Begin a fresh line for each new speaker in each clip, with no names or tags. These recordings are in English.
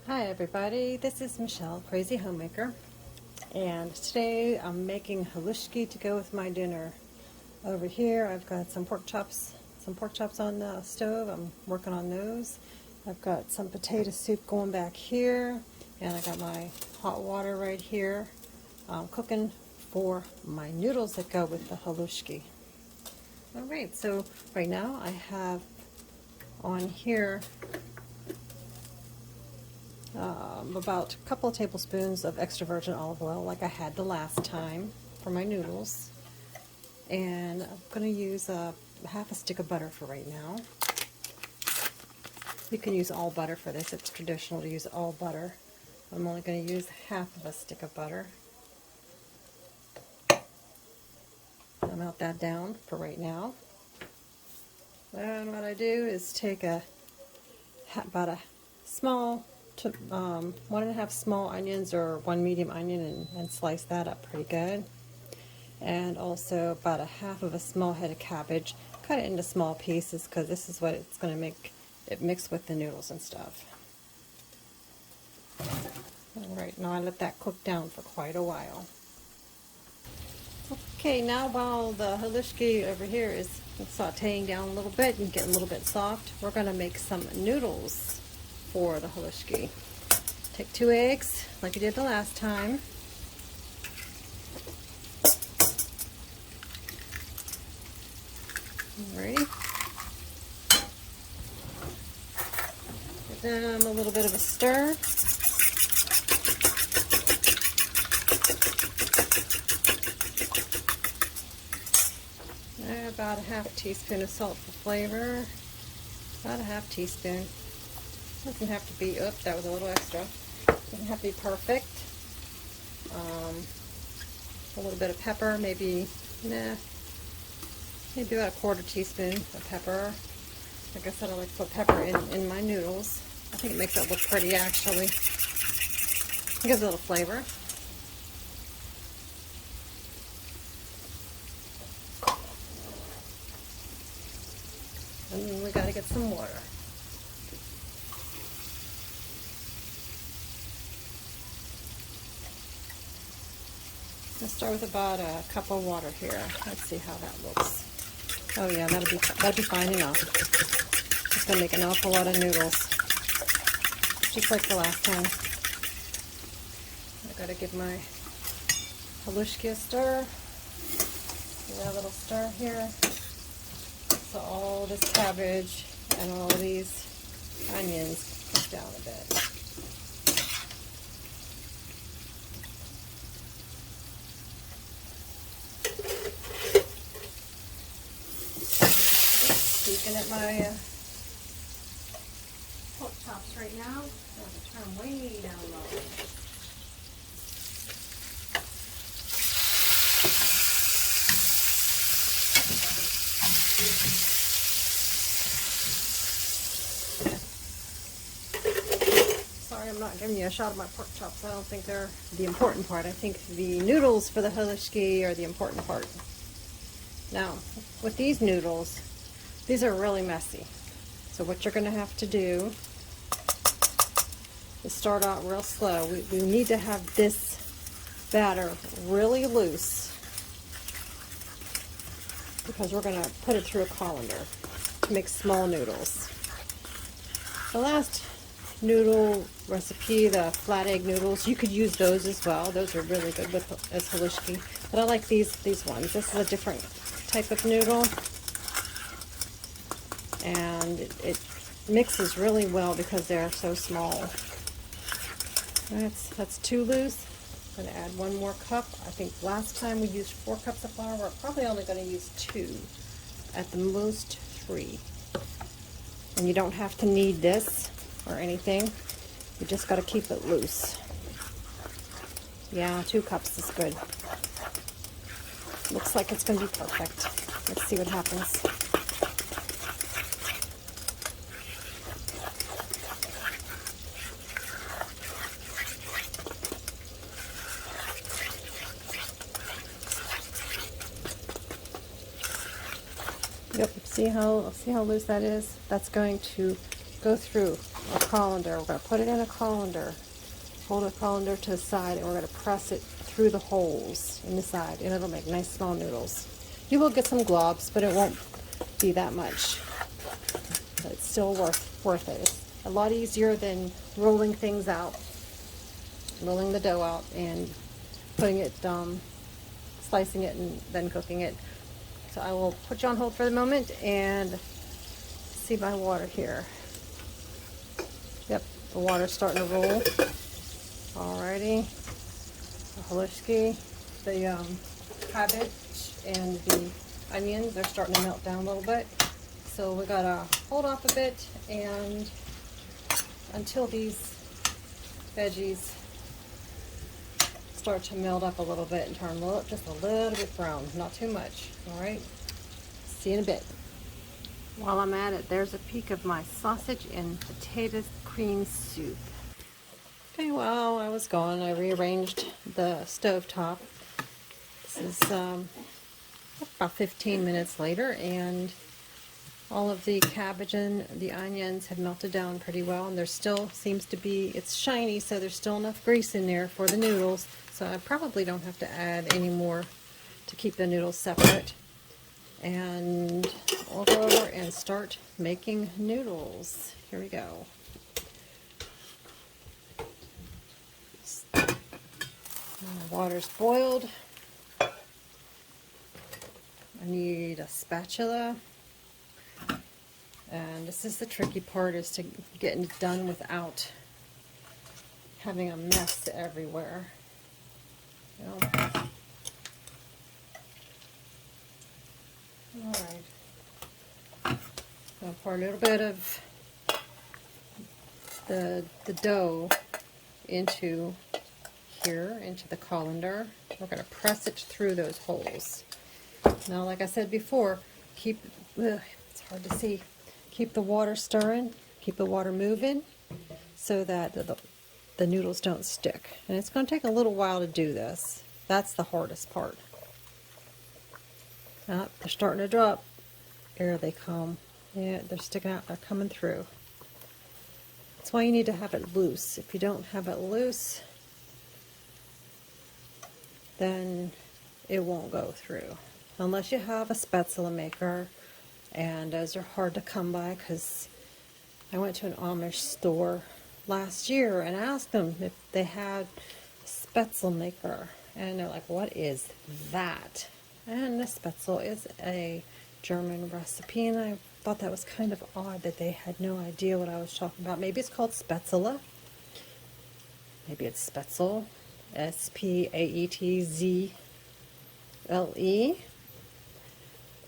Hi everybody, this is Michelle, Crazy Homemaker, and today I'm making halushki to go with my dinner. Over here I've got some pork chops on the stove. I'm working on those. I've got some potato soup going back here, and I got my hot water right here cooking for my noodles that go with the halushki. Alright, so right now I have on here about a couple of tablespoons of extra virgin olive oil like I had the last time for my noodles. And I'm going to use half a stick of butter for right now. You can use all butter for this. It's traditional to use all butter. I'm only going to use half of a stick of butter. I'll melt that down for right now. And what I do is take about a small 1.5 small onions or 1 medium onion and slice that up pretty good. And also about a half of a small head of cabbage. Cut it into small pieces because this is what it's going to make it mix with the noodles and stuff. Alright, now I let that cook down for quite a while. Okay, now while the halushki over here is sauteing down a little bit and getting a little bit soft, we're going to make some noodles for the halushki. Take 2 eggs like you did the last time. Alrighty. Give them a little bit of a stir. About a half teaspoon of salt for flavor. About a half teaspoon. Doesn't have to be, oops, that was a little extra. Doesn't have to be perfect. A little bit of pepper, maybe about a 1/4 teaspoon of pepper. Like I said, I like to put pepper in my noodles. I think it makes it look pretty, actually. It gives it a little flavor. And then we got to get some water. Let's start with about a cup of water here. Let's see how that looks. Oh yeah, that'll be fine enough. It's gonna make an awful lot of noodles, just like the last time. I gotta give my halushki a stir. Give that a little stir here. So all this cabbage and all these onions cook down a bit. Looking at my pork chops right now. I'm going to turn them way down low. Sorry, I'm not giving you a shot of my pork chops. I don't think they're the important part. I think the noodles for the halushki are the important part. Now, with these noodles, these are really messy. So what you're going to have to do is start out real slow. We need to have this batter really loose because we're going to put it through a colander to make small noodles. The last noodle recipe, the flat egg noodles, you could use those as well. Those are really good as halushki. But I like these ones. This is a different type of noodle. And it mixes really well because they're so small. That's too loose. I'm going to add 1 more cup. I think last time we used 4 cups of flour. We're probably only going to use 2, at the most 3. And you don't have to knead this or anything. You just got to keep it loose. Yeah, 2 cups is good. Looks like it's going to be perfect. Let's see what happens. Yep, see how loose that is? That's going to go through a colander. We're going to put it in a colander. Hold a colander to the side, and we're going to press it through the holes in the side, and it'll make nice small noodles. You will get some globs, but it won't be that much. But it's still worth it. It's a lot easier than rolling things out, rolling the dough out, and putting it, slicing it, and then cooking it. So I will put you on hold for the moment and see my water here. Yep, the water's starting to roll. Alrighty, the halushki, the cabbage, and the onions are starting to melt down a little bit. So we gotta hold off a bit and until these veggies start to melt up a little bit and turn just a little bit brown, not too much. Alright, see you in a bit. While I'm at it, there's a peek of my sausage and potato cream soup. Okay, while I was gone, I rearranged the stovetop. This is about 15 minutes later, and all of the cabbage and the onions have melted down pretty well, and there still seems to be, it's shiny, so there's still enough grease in there for the noodles, so I probably don't have to add any more to keep the noodles separate. And I'll go over and start making noodles. Here we go. My water's boiled. I need a spatula. And this is the tricky part, is to get it done without having a mess everywhere. You know? Alright. I'll pour a little bit of the dough into here, into the colander. We're going to press it through those holes. Now, like I said before, it's hard to see, keep the water stirring, keep the water moving so that the noodles don't stick. And it's going to take a little while to do this. That's the hardest part. They're starting to drop. Here they come. Yeah, they're sticking out. They're coming through. That's why you need to have it loose. If you don't have it loose, then it won't go through. Unless you have a spatula maker, and those are hard to come by, because I went to an Amish store last year and asked them if they had a spatula maker, and they're like, what is that? And the spatzel is a German recipe, and I thought that was kind of odd that they had no idea what I was talking about. Maybe it's called spatula. Maybe it's spatzel. S-P-A-E-T-Z-L-E.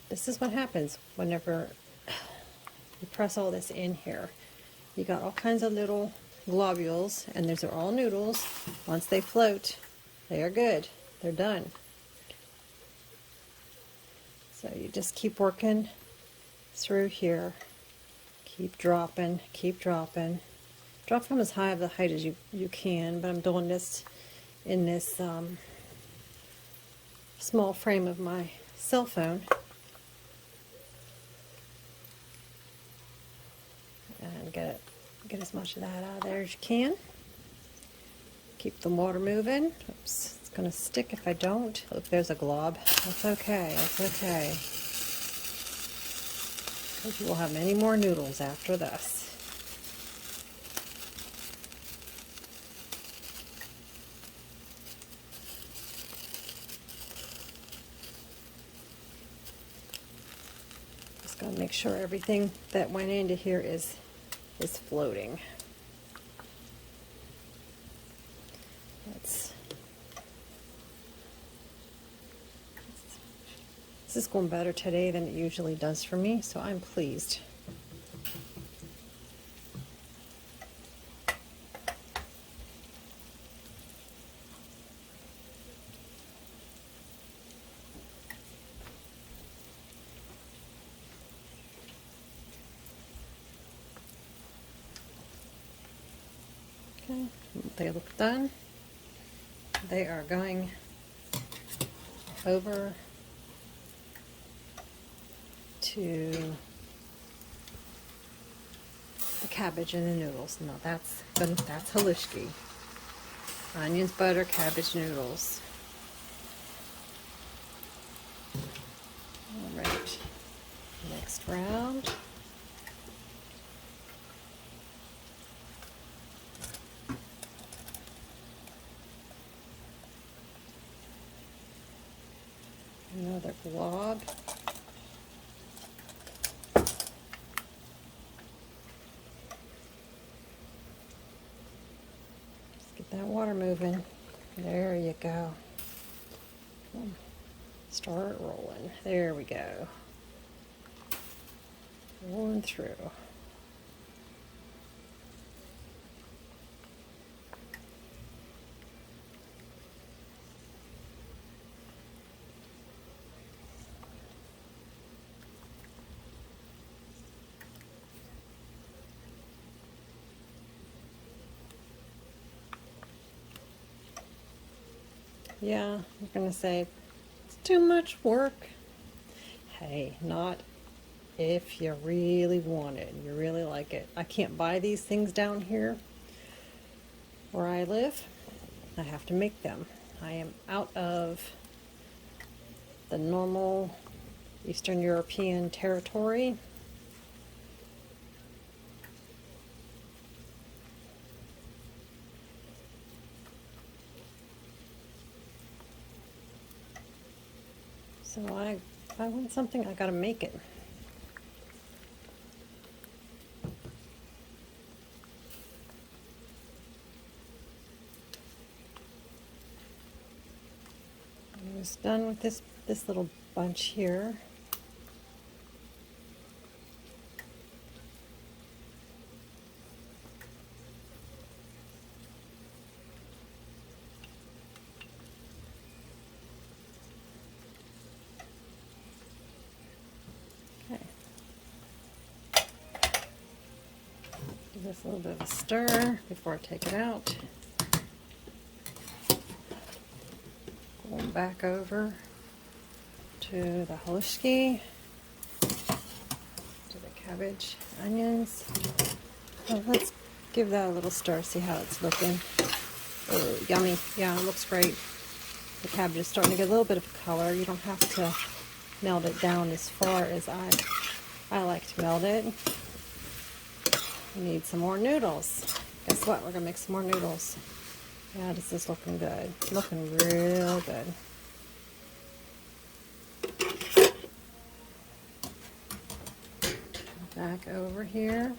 This is what happens whenever you press all this in here. You got all kinds of little globules, and these are all noodles. Once they float, they are good. They're done. So you just keep working through here. Keep dropping, keep dropping. Drop from as high of the height as you can, but I'm doing this in this small frame of my cell phone. And get as much of that out of there as you can. Keep the water moving. Oops, it's going to stick if I don't. Look, there's a glob. That's okay, that's okay. Because you will have many more noodles after this. Just going to make sure everything that went into here is floating. This is going better today than it usually does for me, so I'm pleased. Okay, they look done. They are going over to the cabbage and the noodles. Now that's halushki. Onions, butter, cabbage, noodles. All right. Next round. Another blob. Get that water moving. There you go. Start rolling. There we go. Rolling through. Yeah, I'm gonna say it's too much work. Hey, not if you really want it, you really like it. I can't buy these things down here where I live. I have to make them. I am out of the normal Eastern European territory. So if I want something, I gotta make it. I'm almost done with this little bunch here. Okay. Give this a little bit of a stir before I take it out. Going back over to the halushki, to the cabbage, onions. Oh, let's give that a little stir, see how it's looking. Oh, yummy. Yeah, it looks great. The cabbage is starting to get a little bit of color. You don't have to melt it down as far as I like to melt it. We need some more noodles. Guess what? We're gonna make some more noodles. Yeah, this is looking good. Looking real good. Back over here.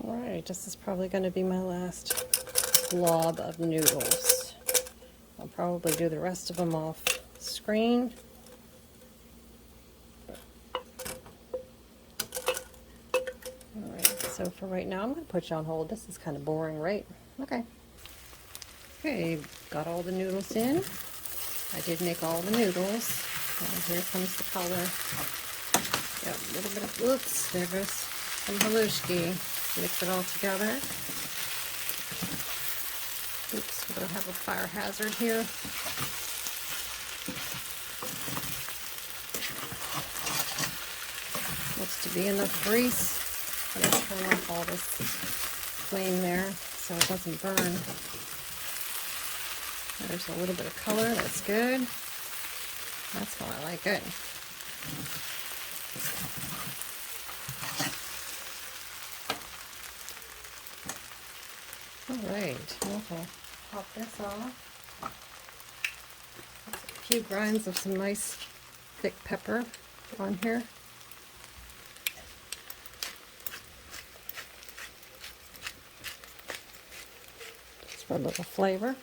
Alright, this is probably going to be my last blob of noodles. I'll probably do the rest of them off screen. Alright, so for right now I'm going to put you on hold. This is kind of boring, right? Okay. Okay, got all the noodles in. I did make all the noodles. And here comes the color. Got a little bit of, oops, there goes some halushki. Mix it all together. Oops, we're going to have a fire hazard here. Looks to be enough grease. I'm going to turn off all this flame there so it doesn't burn. There's a little bit of color, that's good. That's how I like it. Alright, okay, pop this off. That's a few grinds of some nice thick pepper on here. Just for a little flavor.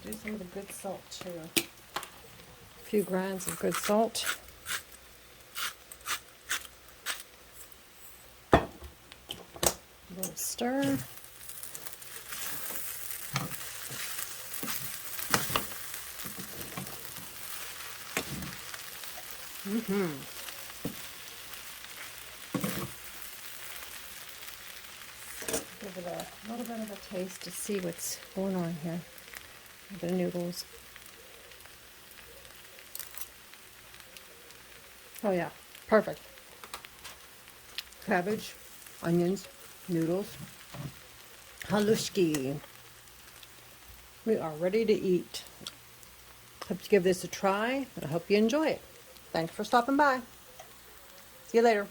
Do some of the good salt too. A few grinds of good salt. A little stir. Give it a little bit of a taste to see what's going on here. The noodles. Oh yeah, perfect. Cabbage, onions, noodles, halushki. We are ready to eat. Hope you give this a try, and I hope you enjoy it. Thanks for stopping by. See you later.